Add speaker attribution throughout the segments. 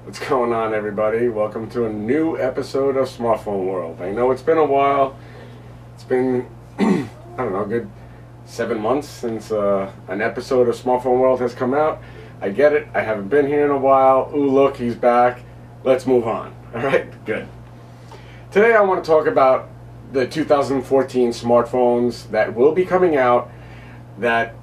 Speaker 1: What's going on, everybody? Welcome to a new episode of Smartphone World. I know it's been a while. It's been, I don't know, a good 7 months since an episode of Smartphone World has come out. I get it. I haven't been here in a while. Ooh, look, he's back. Let's move on. All right? Good. Today I want to talk about the 2014 smartphones that will be coming out that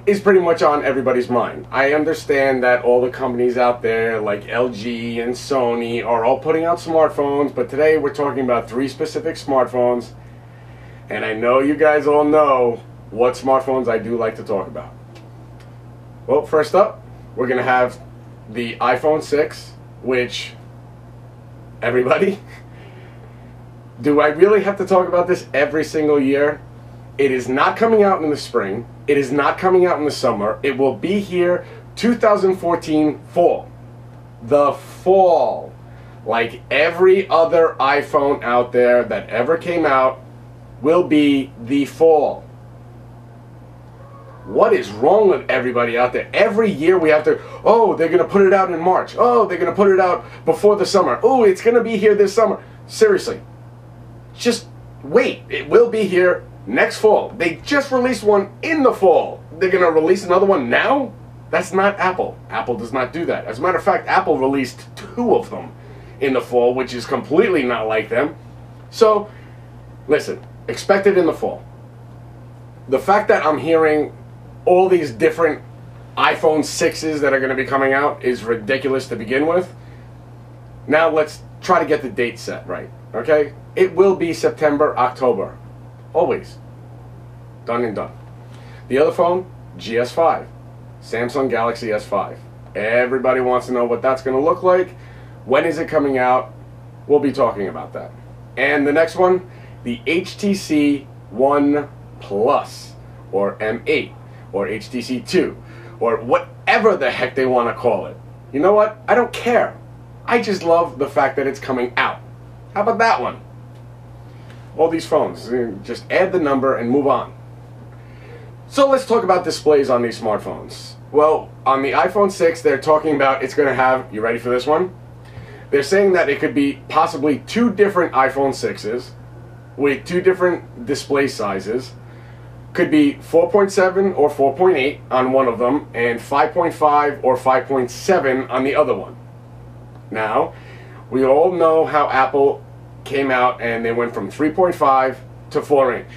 Speaker 1: is pretty much on everybody's mind. I understand that all the companies out there like LG and Sony are all putting out smartphones, but today we're talking about 3 specific smartphones, and I know you guys all know what smartphones I do like to talk about. Well, first up, we're going to have the iPhone 6, which, everybody, do I really have to talk about this every single year? It is not coming out in the spring. It is not coming out in the summer. It will be here 2014 fall. The fall. Like every other iPhone out there that ever came out will be the fall. What is wrong with everybody out there? Every year we have to, oh, they're going to put it out in March. Oh, they're going to put it out before the summer. Oh, it's going to be here this summer. Seriously. Just wait. It will be here next fall. They just released one in the fall. They're going to release another one now? That's not Apple. Apple does not do that. As a matter of fact, Apple released 2 of them in the fall, which is completely not like them. So, listen, expect it in the fall. The fact that I'm hearing all these different iPhone 6s that are going to be coming out is ridiculous to begin with. Now let's try to get the date set right, okay? It will be September, October. Always. Done and done. The other phone, GS5. Samsung Galaxy S5. Everybody wants to know what that's going to look like. When is it coming out? We'll be talking about that. And the next one, the HTC One Plus, or M8, or HTC 2, or whatever the heck they want to call it. You know what? I don't care. I just love the fact that it's coming out. How about that one? All these phones, just add the number and move on. So let's talk about displays on these smartphones. Well, on the iPhone 6, they're talking about it's going to have, you ready for this one? They're saying that it could be possibly 2 different iPhone 6s with 2 different display sizes. Could be 4.7 or 4.8 on one of them and 5.5 or 5.7 on the other one. Now, we all know how Apple came out and they went from 3.5 to 4-inch.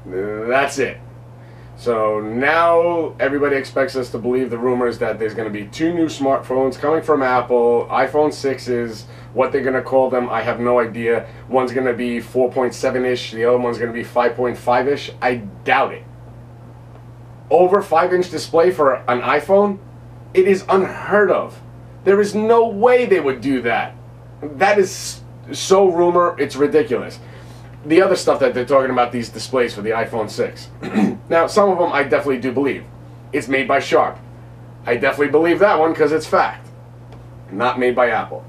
Speaker 1: That's it. So now everybody expects us to believe the rumors that there's going to be 2 new smartphones coming from Apple, iPhone 6s. What they're going to call them, I have no idea. One's going to be 4.7-ish, the other one's going to be 5.5-ish. I doubt it. Over 5-inch display for an iPhone? It is unheard of. There is no way they would do that. That is so rumor, it's ridiculous. The other stuff that they're talking about, these displays for the iPhone 6. Now, some of them I definitely do believe. It's made by Sharp. I definitely believe that one because it's fact. Not made by Apple.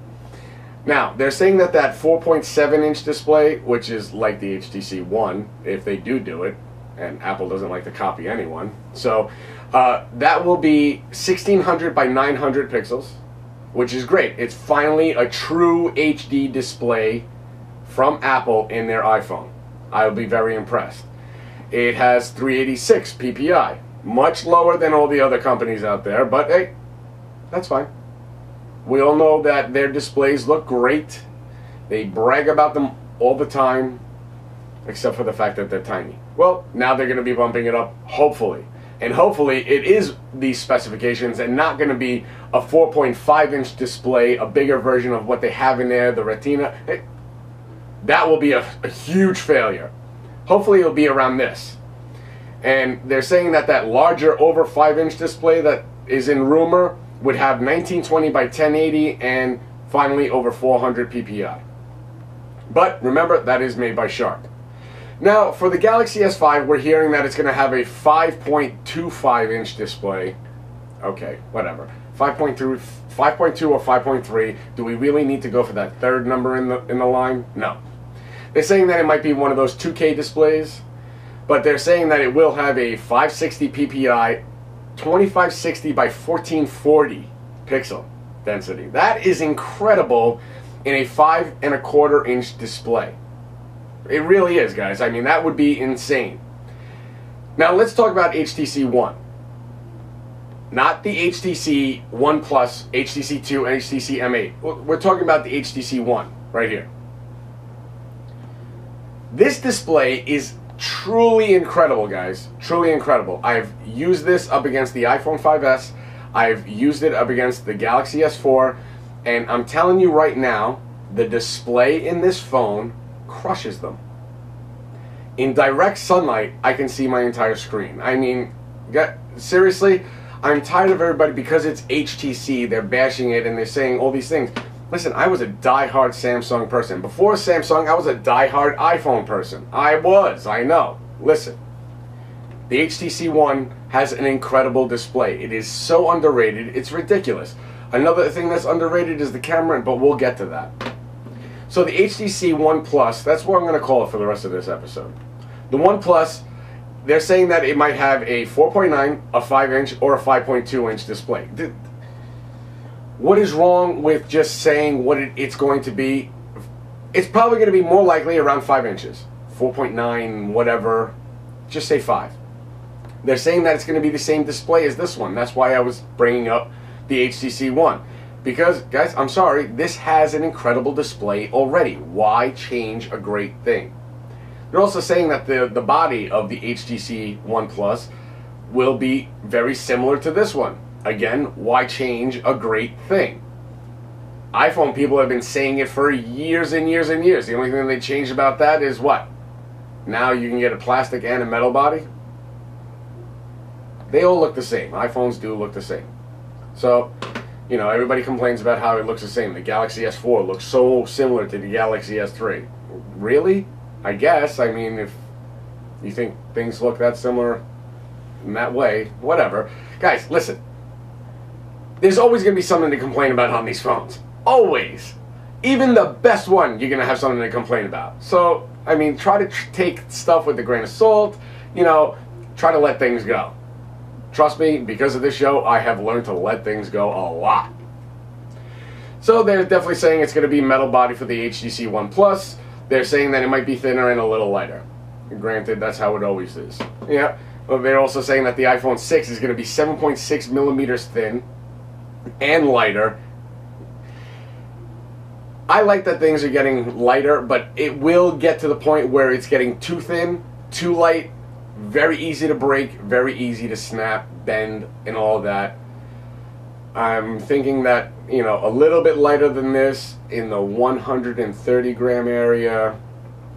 Speaker 1: Now, they're saying that that 4.7-inch display, which is like the HTC One, if they do it, and Apple doesn't like to copy anyone, so that will be 1600 by 900 pixels, which is great. It's finally a true HD display from Apple in their iPhone. I'll be very impressed. It has 386 ppi, much lower than all the other companies out there, but hey, that's fine. We all know that their displays look great. They brag about them all the time, except for the fact that they're tiny. Well, now they're going to be bumping it up, hopefully. And hopefully it is these specifications and not going to be a 4.5-inch display, a bigger version of what they have in there, the Retina. That will be a huge failure. Hopefully it'll be around this. And they're saying that that larger over 5-inch display that is in rumor would have 1920 by 1080 and finally over 400 ppi. But remember, that is made by Sharp. Now, for the Galaxy S5, we're hearing that it's going to have a 5.25-inch display. Okay, whatever. 5.2 or 5.3. Do we really need to go for that third number in the line? No. They're saying that it might be one of those 2K displays, but they're saying that it will have a 560 ppi, 2560 by 1440 pixel. density. That is incredible in a 5.25-inch display. It really is, guys. I mean, that would be insane. Now let's talk about HTC One. Not the HTC One Plus, HTC 2, and HTC M8. We're talking about the HTC One right here. This display is truly incredible, guys. Truly incredible. I've used this up against the iPhone 5S. I've used it up against the Galaxy S4. And I'm telling you right now, the display in this phone crushes them. In direct sunlight, I can see my entire screen. I mean, seriously, I'm tired of everybody, because it's HTC, they're bashing it and they're saying all these things. Listen, I was a die-hard Samsung person. Before Samsung, I was a die-hard iPhone person. I know. Listen, the HTC One has an incredible display. It is so underrated, it's ridiculous. Another thing that's underrated is the camera, but we'll get to that. So the HTC One Plus, that's what I'm going to call it for the rest of this episode. The One Plus, they're saying that it might have a 4.9, a 5-inch, or a 5.2-inch display. What is wrong with just saying what it's going to be? It's probably going to be more likely around 5 inches. 4.9, whatever. Just say 5. They're saying that it's going to be the same display as this one. That's why I was bringing up the HTC One. Because, guys, I'm sorry, this has an incredible display already. Why change a great thing? They're also saying that the body of the HTC One Plus will be very similar to this one. Again, why change a great thing? iPhone people have been saying it for years and years and years. The only thing they changed about that is what? Now you can get a plastic and a metal body? They all look the same. iPhones do look the same. So, you know, everybody complains about how it looks the same. The Galaxy S4 looks so similar to the Galaxy S3. Really? I guess. I mean, if you think things look that similar in that way, whatever. Guys, listen. There's always going to be something to complain about on these phones. Always. Even the best one, you're going to have something to complain about. So, I mean, try to take stuff with a grain of salt. You know, try to let things go. Trust me, because of this show, I have learned to let things go a lot. So they're definitely saying it's going to be metal body for the HTC One Plus. They're saying that it might be thinner and a little lighter. Granted, that's how it always is. Yeah. Well, they're also saying that the iPhone 6 is going to be 7.6 millimeters thin and lighter. I like that things are getting lighter, but it will get to the point where it's getting too thin, too light, very easy to break, very easy to snap, bend, and all that. I'm thinking that, you know, a little bit lighter than this in the 130 gram area.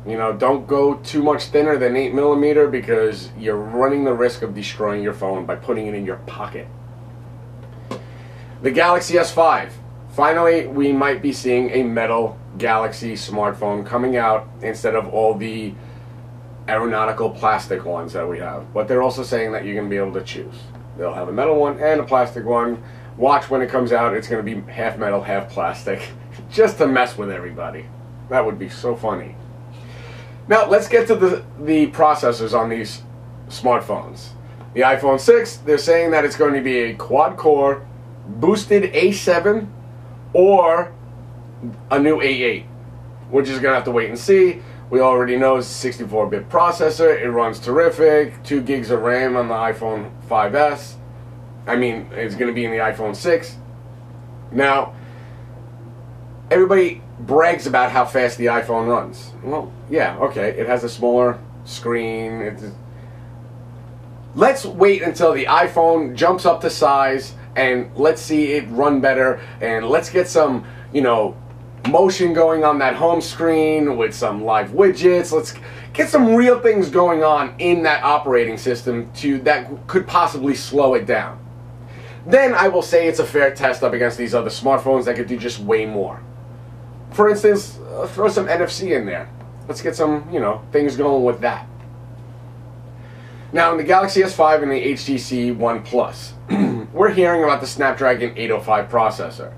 Speaker 1: You know, don't go too much thinner than 8 millimeter because you're running the risk of destroying your phone by putting it in your pocket. The Galaxy S5. Finally, we might be seeing a metal Galaxy smartphone coming out instead of all the aeronautical plastic ones that we have. But they're also saying that you're going to be able to choose. They'll have a metal one and a plastic one. Watch when it comes out, it's going to be half metal, half plastic. Just to mess with everybody. That would be so funny. Now, let's get to the processors on these smartphones. The iPhone 6, they're saying that it's going to be a quad-core boosted A7 or a new A8. We're just going to have to wait and see. We already know it's a 64-bit processor. It runs terrific. 2 gigs of RAM on the iPhone 5S. I mean, it's going to be in the iPhone 6. Now, everybody brags about how fast the iPhone runs. Well, yeah, okay. It has a smaller screen. Let's wait until the iPhone jumps up to size and let's see it run better. And let's get some, you know, motion going on that home screen with some live widgets. Let's get some real things going on in that operating system that could possibly slow it down. Then I will say it's a fair test up against these other smartphones that could do just way more. For instance, throw some NFC in there. Let's get some, you know, things going with that. Now, in the Galaxy S5 and the HTC One Plus, we're hearing about the Snapdragon 805 processor.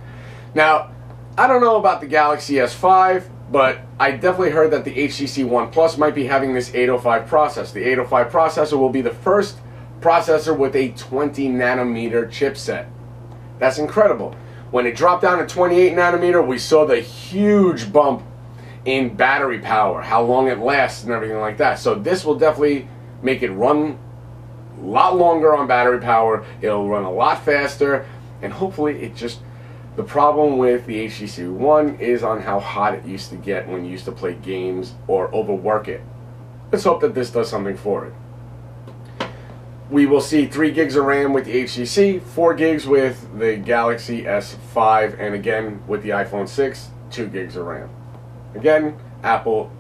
Speaker 1: Now, I don't know about the Galaxy S5, but I definitely heard that the HTC One Plus might be having this 805 processor. The 805 processor will be the first processor with a 20 nanometer chipset. That's incredible. When it dropped down to 28 nanometer, we saw the huge bump in battery power, how long it lasts and everything like that. So this will definitely make it run a lot longer on battery power. It'll run a lot faster, and hopefully it just... The problem with the HTC One is on how hot it used to get when you used to play games or overwork it. Let's hope that this does something for it. We will see 3 gigs of RAM with the HTC, 4 gigs with the Galaxy S5, and again with the iPhone 6, 2 gigs of RAM. Again, Apple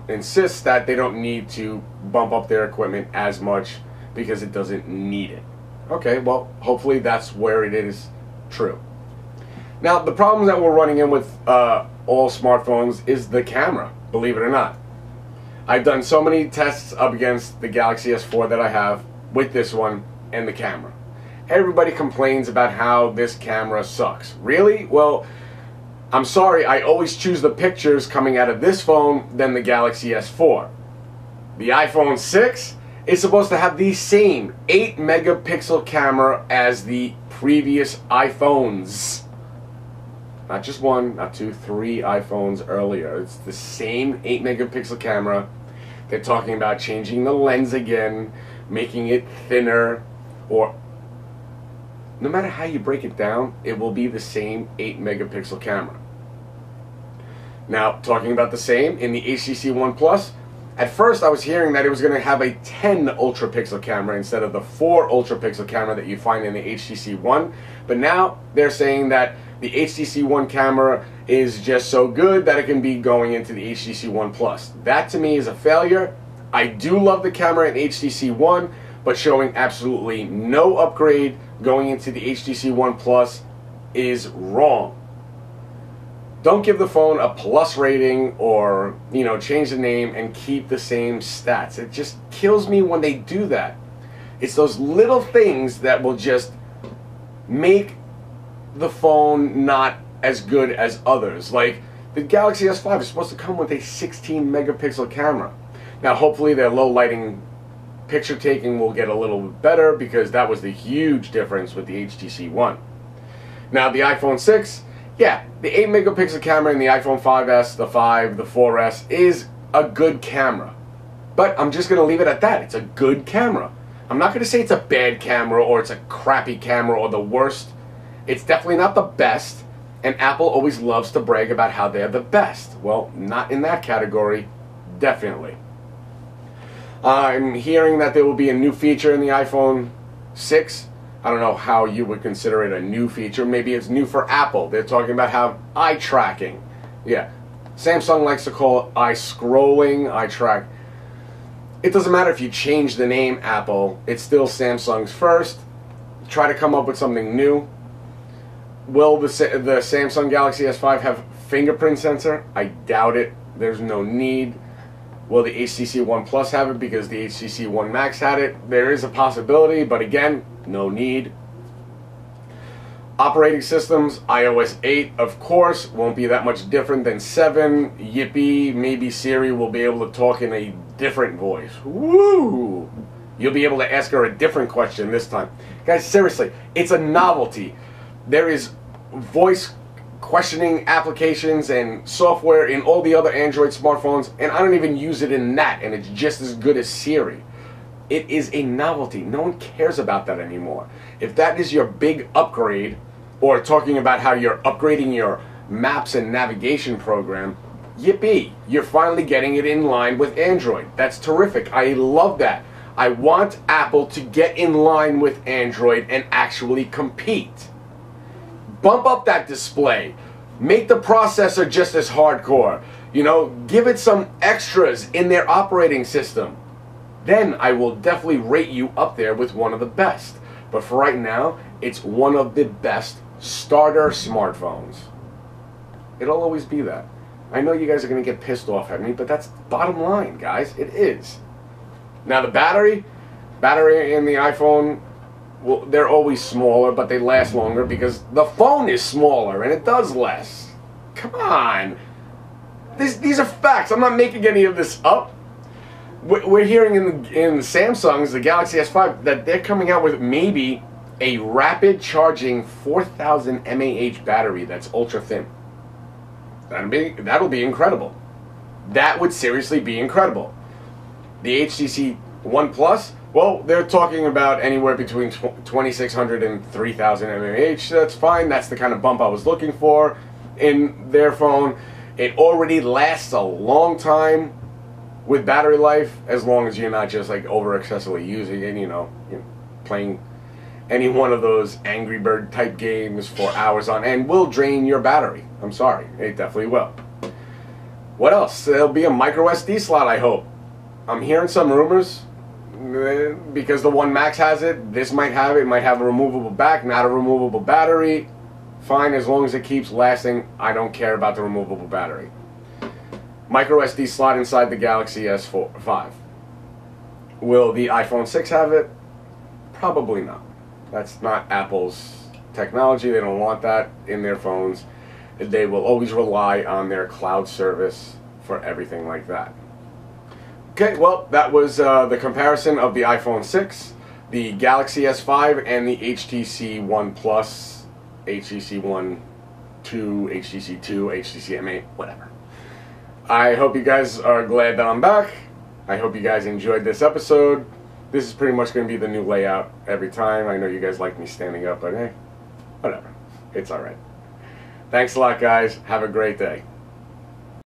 Speaker 1: insists that they don't need to bump up their equipment as much because it doesn't need it. Okay, well, hopefully that's where it is true. Now, the problem that we're running in with all smartphones is the camera, believe it or not. I've done so many tests up against the Galaxy S4 that I have with this one and the camera. Everybody complains about how this camera sucks. Really? Well, I'm sorry, I always choose the pictures coming out of this phone than the Galaxy S4. The iPhone 6 is supposed to have the same 8 megapixel camera as the previous iPhones. Not just one, not two, 3 iPhones earlier. It's the same 8 megapixel camera. They're talking about changing the lens again, making it thinner, or no matter how you break it down, it will be the same 8 megapixel camera. Now, talking about the same in the HTC One Plus, at first I was hearing that it was going to have a 10 ultra pixel camera instead of the 4 ultra pixel camera that you find in the HTC One, but now they're saying that the HTC One camera is just so good that it can be going into the HTC One Plus. That to me is a failure. I do love the camera in HTC One, but showing absolutely no upgrade going into the HTC One Plus is wrong. Don't give the phone a plus rating or, you know, change the name and keep the same stats. It just kills me when they do that. It's those little things that will just make the phone not as good as others. Like the Galaxy S5 is supposed to come with a 16 megapixel camera. Now hopefully their low lighting picture taking will get a little bit better because that was the huge difference with the HTC One. Now the iPhone 6, yeah, the 8 megapixel camera in the iPhone 5S, the 5, the 4S is a good camera. But I'm just going to leave it at that. It's a good camera. I'm not going to say it's a bad camera or it's a crappy camera or the worst. It's definitely not the best, and Apple always loves to brag about how they're the best. Well, not in that category, definitely. I'm hearing that there will be a new feature in the iPhone 6. I don't know how you would consider it a new feature. Maybe it's new for Apple. They're talking about how eye tracking. Yeah, Samsung likes to call it eye scrolling, eye track. It doesn't matter if you change the name Apple, it's still Samsung's first. Try to come up with something new. Will the Samsung Galaxy S5 have fingerprint sensor? I doubt it. There's no need. Will the HTC One Plus have it because the HTC One Max had it? There is a possibility, but again, no need. Operating systems, iOS 8, of course, won't be that much different than 7. Yippee, maybe Siri will be able to talk in a different voice. Woo! You'll be able to ask her a different question this time. Guys, seriously, it's a novelty. There is voice questioning applications and software in all the other Android smartphones, and I don't even use it in that, and it's just as good as Siri. It is a novelty. No one cares about that anymore. If that is your big upgrade, or talking about how you're upgrading your maps and navigation program, yippee, you're finally getting it in line with Android. That's terrific. I love that. I want Apple to get in line with Android and actually compete. Bump up that display. Make the processor just as hardcore. You know, give it some extras in their operating system. Then I will definitely rate you up there with one of the best. But for right now, it's one of the best starter smartphones. It'll always be that. I know you guys are going to get pissed off at me, but that's bottom line, guys. It is. Now the battery in the iPhone, well, they're always smaller, but they last longer because the phone is smaller and it does less. Come on. These are facts. I'm not making any of this up. We're hearing in Samsung's, the Galaxy S5, that they're coming out with maybe a rapid charging 4000 mAh battery that's ultra thin. That'll be incredible. That would seriously be incredible. The HTC One Plus, well, they're talking about anywhere between 2600 and 3000 mAh. That's fine. That's the kind of bump I was looking for in their phone. It already lasts a long time with battery life, as long as you're not just like over excessively using it, you know, playing any one of those Angry Bird type games for hours on end will drain your battery. I'm sorry, it definitely will. What else? There'll be a micro SD slot, I hope. I'm hearing some rumors, because the One Max has it, this might have it. It might have a removable back, not a removable battery. Fine, as long as it keeps lasting, I don't care about the removable battery. Micro SD slot inside the Galaxy S5. Will the iPhone 6 have it? Probably not. That's not Apple's technology. They don't want that in their phones. They will always rely on their cloud service for everything like that. Okay, well, that was the comparison of the iPhone 6, the Galaxy S5, and the HTC One Plus, HTC One 2, HTC 2, HTC M8, whatever. I hope you guys are glad that I'm back. I hope you guys enjoyed this episode. This is pretty much going to be the new layout every time. I know you guys like me standing up, but hey, whatever. It's alright. Thanks a lot, guys. Have a great day.